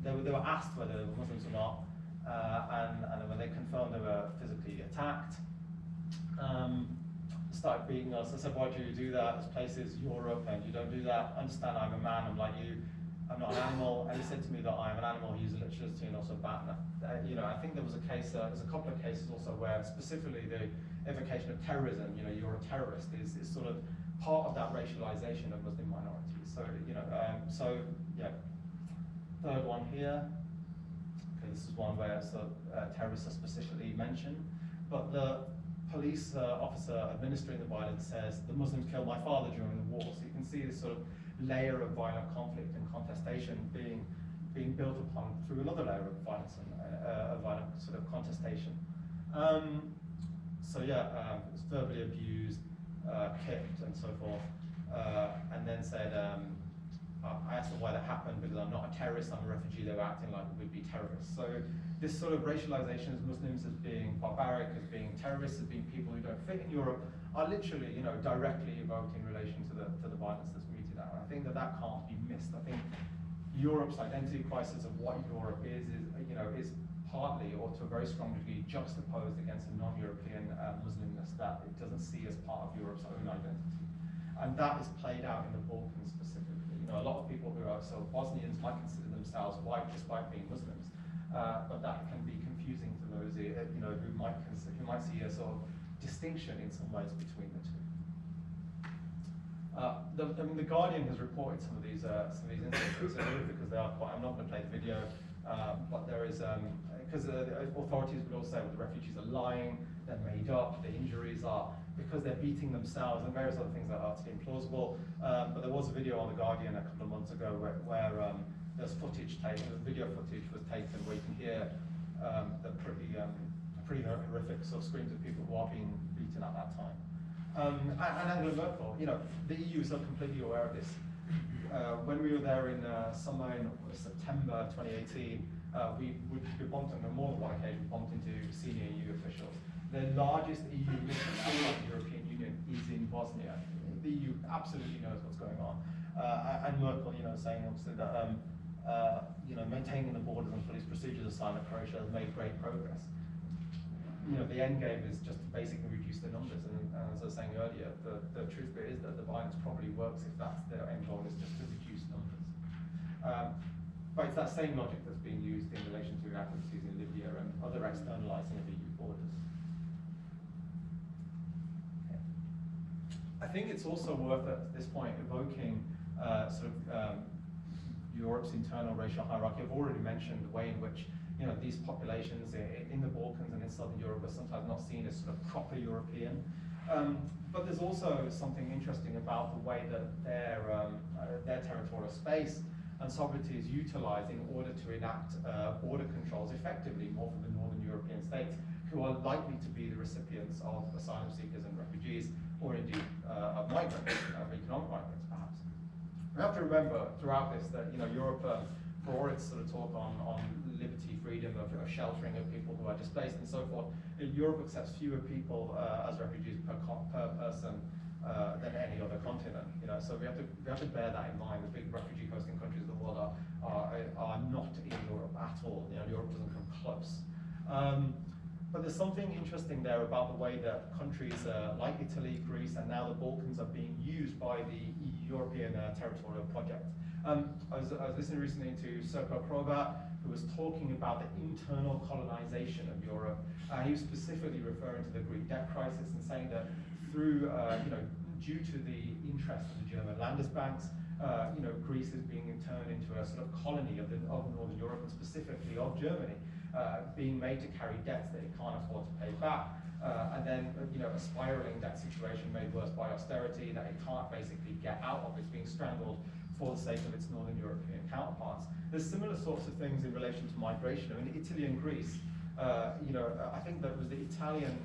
they were asked whether they were Muslims or not, and when they confirmed they were physically attacked. Started beating us. I said, why do you do that? This place is Europe and you don't do that. Understand I'm a man, I'm like you. I'm not an animal. And he said to me that I'm an animal. He used electricity and also bat. I think there was a case, there's a couple of cases also where specifically the evocation of terrorism, you're a terrorist, is sort of part of that racialization of Muslim minorities. So, third one here. Okay, this is one where terrorists are specifically mentioned. But the police officer administering the violence says, the Muslims killed my father during the war. So you can see this sort of layer of violent conflict and contestation being built upon through another layer of violence and violent sort of contestation. It's verbally abused, kicked and so forth, and then said, I asked them why that happened because I'm not a terrorist, I'm a refugee. They were acting like we'd be terrorists. So this sort of racialization of Muslims as being barbaric, as being terrorists, as being people who don't fit in Europe, are literally, directly evoked in relation to the violence that's meted out. I think that can't be missed. I think Europe's identity crisis of what Europe is partly, or to a very strong degree, juxtaposed against a non-European Muslimness that it doesn't see as part of Europe's own identity. And that is played out in the Balkans specifically. A lot of people who are Bosnians might consider themselves white despite being Muslims, but that can be confusing to those who might see a sort of distinction in some ways between the two. The Guardian has reported some of these incidents because they are quite. I'm not going to play the video, but there is because the authorities would all say, well, the refugees are lying, they're made up, the injuries are because they're beating themselves and various other things that are implausible. But there was a video on the Guardian a couple of months ago where there's footage taken, the video footage was taken where you can hear the pretty horrific sort of screams of people who are being beaten at that time. And Angela Merkel, the EU is not completely aware of this. When we were there in summer in September 2018, we bumped on more than one occasion, bumped into senior EU officials. The largest EU mission outside the European Union is in Bosnia. The EU absolutely knows what's going on. And Merkel, saying obviously that maintaining the borders and police procedures aside that Croatia has made great progress. The end game is just to basically reduce the numbers. And as I was saying earlier, the truth bit is that the violence probably works if that's their end goal, is just to reduce numbers. But it's that same logic that's being used in relation to activities in Libya and other externalizing of EU borders. I think it's also worth at this point evoking Europe's internal racial hierarchy. I've already mentioned the way in which these populations in the Balkans and in Southern Europe are sometimes not seen as sort of proper European. But there's also something interesting about the way that their territorial space and sovereignty is utilized in order to enact border controls effectively more for the Northern European states, who are likely to be the recipients of asylum seekers and refugees, or indeed of migrants, of economic migrants perhaps. We have to remember throughout this that Europe, for all its sort of talk on liberty, freedom, of sheltering of people who are displaced and so forth, Europe accepts fewer people as refugees per person than any other continent. So we have to bear that in mind. The big refugee hosting countries of the world are not in Europe at all. Europe doesn't come close. But there's something interesting there about the way that countries like Italy, Greece, and now the Balkans are being used by the European territorial project. I was listening recently to Serko Kroga, who was talking about the internal colonization of Europe. He was specifically referring to the Greek debt crisis and saying that through, due to the interest of the German Landesbanks, Greece is being turned into a sort of colony of Northern Europe and specifically of Germany. being made to carry debts that it can't afford to pay back, and then a spiraling debt situation made worse by austerity that it can't basically get out of. It's being strangled for the sake of its Northern European counterparts. There's similar sorts of things in relation to migration. I mean, Italy and Greece, I think that was the Italian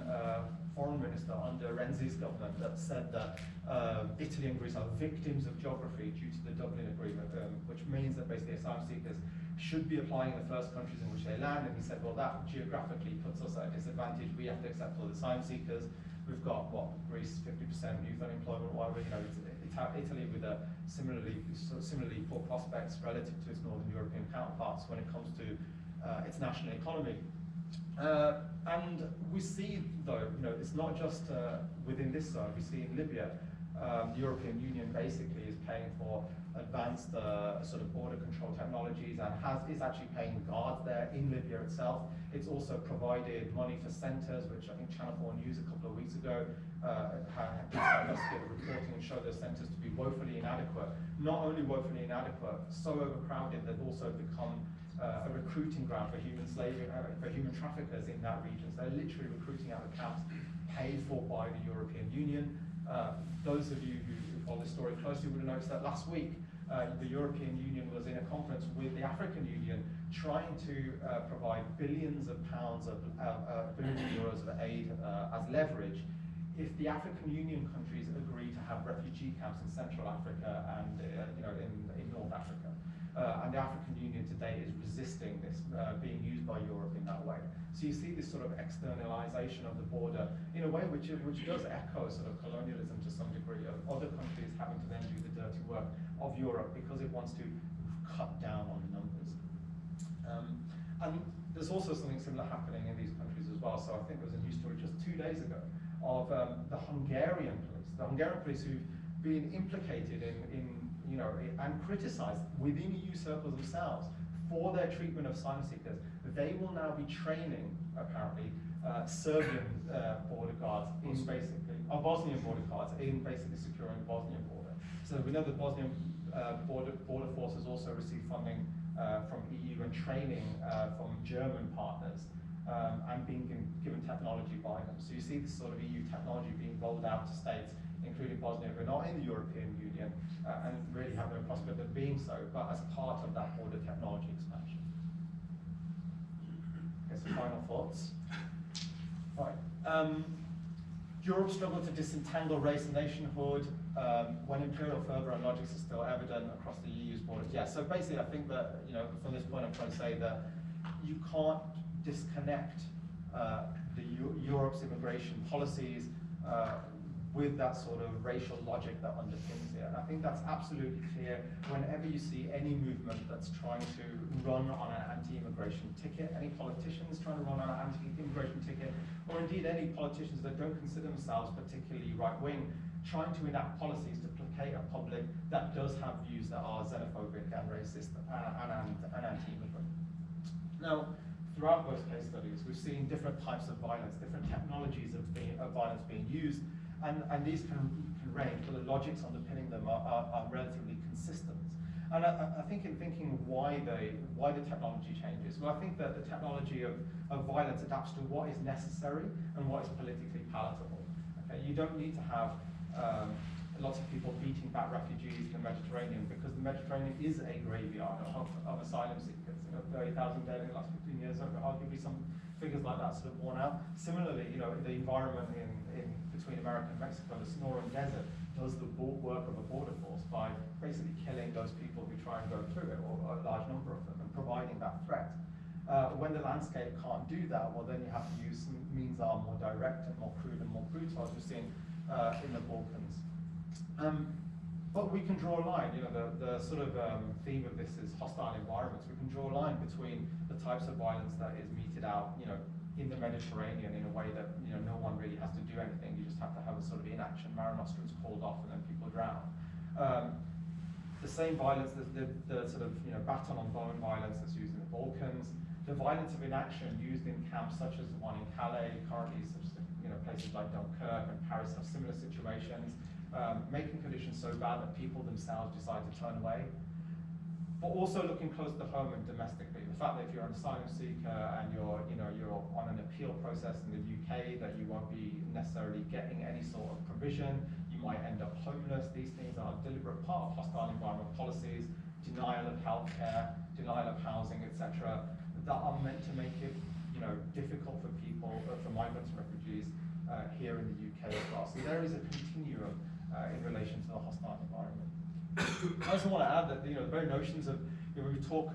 foreign minister under Renzi's government that said that Italy and Greece are victims of geography due to the Dublin Agreement, which means that basically asylum seekers should be applying in the first countries in which they land. And he said, well, that geographically puts us at a disadvantage. We have to accept all the asylum seekers. We've got, what, Greece, 50% youth unemployment, whatever, Italy with a similarly poor prospects relative to its Northern European counterparts when it comes to its national economy. And we see, though, it's not just within this zone. We see in Libya, the European Union basically is paying for advanced sort of border control technologies and is actually paying guards there in Libya itself. It's also provided money for centres, which I think Channel 4 News a couple of weeks ago had investigated reporting and showed those centres to be woefully inadequate. Not only woefully inadequate, so overcrowded they've also become a recruiting ground for human slavery, for human traffickers in that region. So they're literally recruiting out of camps paid for by the European Union. Those of you who follow this story closely would have noticed that last week the European Union was in a conference with the African Union trying to provide billions of pounds of billions of euros of aid as leverage if the African Union countries agree to have refugee camps in Central Africa and in North Africa. And the African Union today is resisting this being used by Europe in that way. So you see this sort of externalization of the border in a way which does echo sort of colonialism to some degree, of other countries having to then do the dirty work of Europe because it wants to cut down on numbers. And there's also something similar happening in these countries as well. So I think there was a news story just 2 days ago of the Hungarian police who've been implicated in and criticised within EU circles themselves for their treatment of asylum seekers. They will now be training, apparently, Serbian border guards in Bosnian border guards in basically securing the Bosnian border. So we know the Bosnian border forces also receive funding from EU and training from German partners and being given technology by them. So you see this sort of EU technology being rolled out to states, including Bosnia, who are not in the European Union and really have no prospect of being so, but as part of that border technology expansion. Okay, so final thoughts. Right. Europe struggled to disentangle race and nationhood when imperial fervour and logics are still evident across the EU's borders. Yeah, so basically I think that, from this point I'm trying to say that you can't disconnect Europe's immigration policies with that sort of racial logic that underpins it. And I think that's absolutely clear whenever you see any movement that's trying to run on an anti-immigration ticket, any politicians trying to run on an anti-immigration ticket, or indeed any politicians that don't consider themselves particularly right-wing, trying to enact policies to placate a public that does have views that are xenophobic and racist and anti-immigrant. Now, throughout those case studies, we've seen different types of violence, different technologies of violence being used, and these can range, but the logics underpinning them are relatively consistent. And I think in thinking why the technology changes, well, I think that the technology of violence adapts to what is necessary and what is politically palatable. Okay? You don't need to have lots of people beating back refugees in the Mediterranean, because the Mediterranean is a graveyard of asylum seekers. 30,000 dead in the last 15 years, arguably some figures like that sort of borne out. Similarly, the environment in between America and Mexico, the Sonoran Desert, does the work of a border force by basically killing those people who try and go through it, or a large number of them, and providing that threat. When the landscape can't do that, well, then you have to use means that are more direct and more crude and more brutal, as we've seen in the Balkans. But we can draw a line. The sort of theme of this is hostile environments. We can draw a line between the types of violence that is meted out, in the Mediterranean in a way that no one really has to do anything. You just have to have a sort of inaction. Mare Nostrum is called off, and then people drown. The same violence, the sort of baton on bone violence that's used in the Balkans. The violence of inaction used in camps such as the one in Calais, currently such as places like Dunkirk and Paris have similar situations. Making conditions so bad that people themselves decide to turn away. but also looking close to home and domestically. The fact that if you're an asylum seeker and you're on an appeal process in the UK, that you won't be necessarily getting any sort of provision, you might end up homeless. These things are a deliberate part of hostile environment policies, denial of healthcare, denial of housing, etc., that are meant to make it difficult for people, for migrants and refugees here in the UK as well. So there is a continuum in relation to the hostile environment. I also want to add that the very notions of when we talk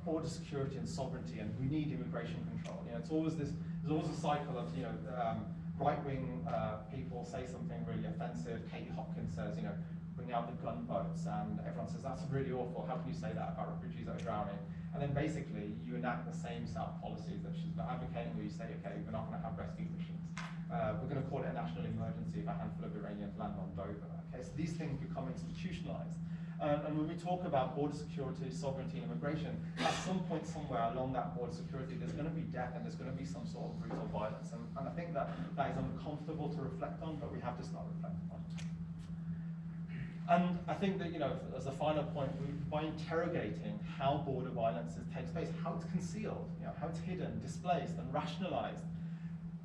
border security and sovereignty, and we need immigration control. It's always there's always a cycle of right-wing people say something really offensive. Katie Hopkins says bring out the gunboats, and everyone says that's really awful. How can you say that about refugees that are drowning? And then basically you enact the same set of policies that she's advocating, where you say, okay, we're not going to have rescue missions. We're going to call it a national emergency if a handful of Iranians land on Dover. Okay, so these things become institutionalized. And when we talk about border security, sovereignty, and immigration, at some point somewhere along that border security, there's going to be death and there's going to be some sort of brutal violence. And I think that is uncomfortable to reflect on, but we have to start reflecting on it. And I think that, as a final point, by interrogating how border violence takes place, how it's concealed, how it's hidden, displaced, and rationalized,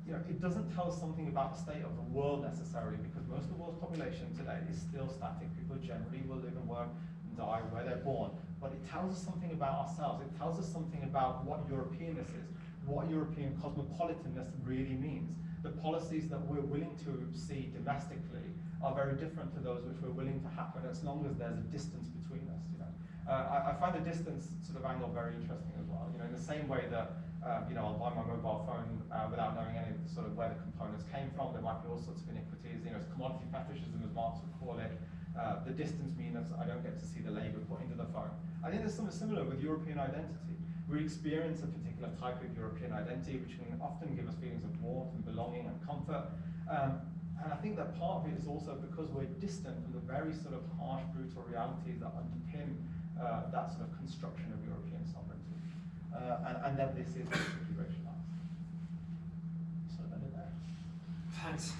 it doesn't tell us something about the state of the world necessarily, because most of the world's population today is still static. People generally will live and work and die where they're born. But it tells us something about ourselves. It tells us something about what Europeanness is, what European cosmopolitanness really means. The policies that we're willing to see domestically are very different to those which we're willing to happen, as long as there's a distance between us. I find the distance sort of angle very interesting as well. In the same way that I'll buy my mobile phone without knowing any sort of where the components came from. There might be all sorts of iniquities. It's commodity fetishism, as Marx would call it. The distance means I don't get to see the label put into the phone. I think there's something similar with European identity. We experience a particular type of European identity, which can often give us feelings of warmth and belonging and comfort. And I think that part of it is also because we're distant from the very sort of harsh, brutal realities that underpin that sort of construction of European sovereignty. And that this is basically racialized. So that is there. Thanks.